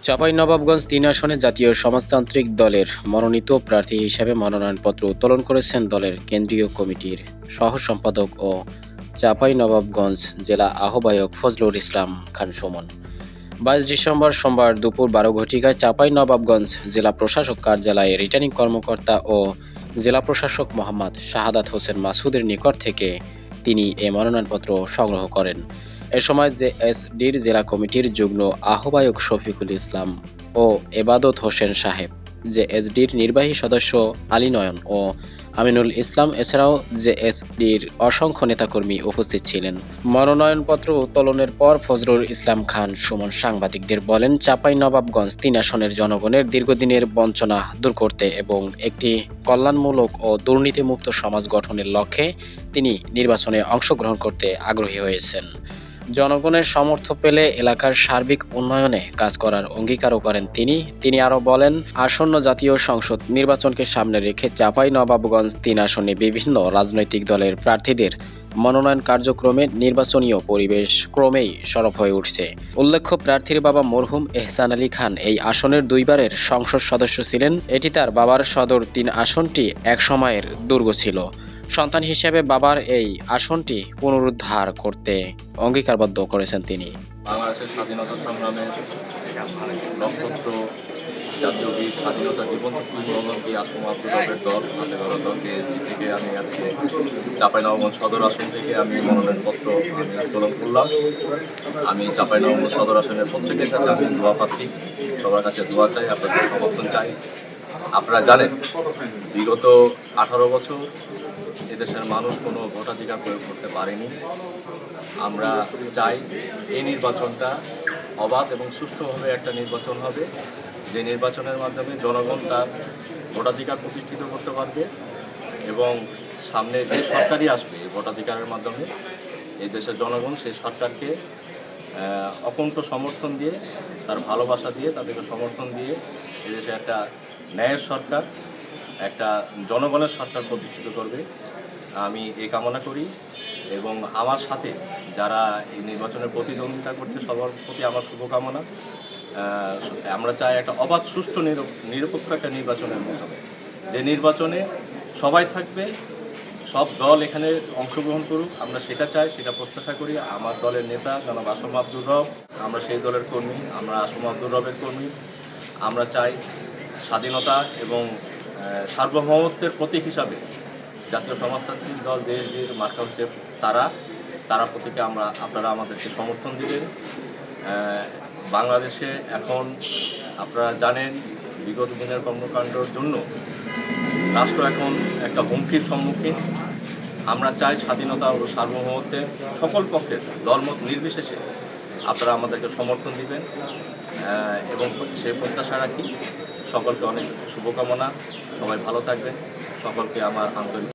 চাঁপাইনবাবগঞ্জ ৩ আসনে জাতীয় সমাজতান্ত্রিক দলের মনোনীত প্রার্থী হিসেবে মনোনয়নপত্র উত্তোলন করেছেন দলের কেন্দ্রীয় কমিটির সহ-সম্পাদক ও চাঁপাইনবাবগঞ্জ জেলা আহ্বায়ক ফজলুল ইসলাম খান সুমন। ২২ ডিসেম্বর সোমবার দুপুর ১২ ঘটিকায় চাঁপাইনবাবগঞ্জ জেলা প্রশাসক কার্যালয়ে রিটার্নিং কর্মকর্তা ও জেলা প্রশাসক মোহাম্মদ শাহাদাত হোসেন মাসুদের নিকট থেকে তিনি এ মনোনয়নপত্র সংগ্রহ করেন। এ সময় জেএসডির জেলা কমিটির যুগ্ম আহ্বায়ক শফিকুল ইসলাম ও এবাদত হোসেন সাহেব, জেএসডির নির্বাহী সদস্য আলী নয়ন ও আমিনুল ইসলাম এছাড়াও জেএসডির অসংখ্য নেতাকর্মী উপস্থিত ছিলেন। মনোনয়নপত্র উত্তোলনের পর ফজলুল ইসলাম খান সুমন সাংবাদিকদের বলেন, চাঁপাইনবাবগঞ্জ ৩ আসনের জনগণের দীর্ঘদিনের বঞ্চনা দূর করতে এবং একটি কল্যাণমূলক ও দুর্নীতিমুক্ত সমাজ গঠনের লক্ষ্যে তিনি নির্বাচনে অংশগ্রহণ করতে আগ্রহী হয়েছেন। জনগণের সমর্থন পেলে এলাকার সার্বিক উন্নয়নে কাজ করার অঙ্গীকারও করেন তিনি আরও বলেন, আসন্ন জাতীয় সংসদ নির্বাচনকে সামনে রেখে চাঁপাইনবাবগঞ্জ ৩ আসনে বিভিন্ন রাজনৈতিক দলের প্রার্থীদের মনোনয়ন কার্যক্রমে নির্বাচনীয় পরিবেশ ক্রমেই সরব হয়ে উঠছে। উল্লেখ্য, প্রার্থীর বাবা মরহুম এহসান আলী খান এই আসনের দুইবারের সংসদ সদস্য ছিলেন। এটি তার বাবার সদর ৩ আসনটি এক সময়ের দুর্গ ছিল। সন্তান হিসেবে বাবার এই আসনটি পুনরুদ্ধার করতে অঙ্গীকারবদ্ধ করেছেন তিনি। বাংলাদেশের স্বাধীনতা সংগ্রামে নক্ষত্র জাতীয় বীর স্বাধীনতা জীবন্ত পূর্ণবঙ্গী আসম আব্দুলের দল হাতে গড়া দল কেএসডি থেকে আমি আজকে চাঁপাইনবাবগঞ্জ সদর আসন থেকে আমি মনোনয়নপত্র উত্তোলন করলাম। আমি চাঁপাইনবাবগঞ্জ সদর আসনের প্রত্যেকের কাছে আমি দোয়া প্রার্থী, সবার কাছে দোয়া চাই, আপনাদের সমর্থন চাই। আপনারা জানেন, বিগত 18 বছর এদেশের মানুষ কোনো ভোটাধিকার প্রয়োগ করতে পারেনি। আমরা চাই এই নির্বাচনটা অবাধ এবং সুষ্ঠুভাবে একটা নির্বাচন হবে, যে নির্বাচনের মাধ্যমে জনগণ তার ভোটাধিকার প্রতিষ্ঠিত করতে পারবে এবং সামনে যে সরকারই আসবে এই ভোটাধিকারের মাধ্যমে এই দেশের জনগণ সেই সরকারকে অকুণ্ঠ সমর্থন দিয়ে, তার ভালোবাসা দিয়ে, তাদেরকে সমর্থন দিয়ে এদেশে একটা ন্যায়ের সরকার, একটা জনগণের সরকার প্রতিষ্ঠিত করবে। আমি এই কামনা করি এবং আমার সাথে যারা এই নির্বাচনে প্রতিদ্বন্দ্বিতা করছে সবার প্রতি আমার শুভকামনা। আমরা চাই একটা অবাধ সুষ্ঠু নিরপেক্ষ একটা নির্বাচনের মাধ্যমে, যে নির্বাচনে সবাই থাকবে, সব দল এখানে অংশগ্রহণ করুক, আমরা সেটা চাই, সেটা প্রত্যাশা করি। আমার দলের নেতা জনাব আসম আব্দুর রব, আমরা সেই দলের কর্মী, আমরা আসম আব্দুর রবের কর্মী। আমরা চাই স্বাধীনতা এবং সার্বভৌমত্বের প্রতীক হিসাবে জাতীয় সমাজতান্ত্রিক দল দেশটির মার্কা হচ্ছে তারা প্রতীকে আপনারা আমাদেরকে সমর্থন দিবেন। বাংলাদেশে এখন আপনারা জানেন, বিগত দিনের কর্মকাণ্ডের জন্য রাষ্ট্র এখন একটা হুমকির সম্মুখীন। আমরা চাই স্বাধীনতা ও সার্বভৌমত্বে সকল পক্ষের দলমত নির্বিশেষে আপনারা আমাদেরকে সমর্থন দিবেন এবং সেই প্রত্যাশা রাখি। সকলকে অনেক শুভকামনা, সবাই ভালো থাকবেন, সকলকে আমার আন্তরিক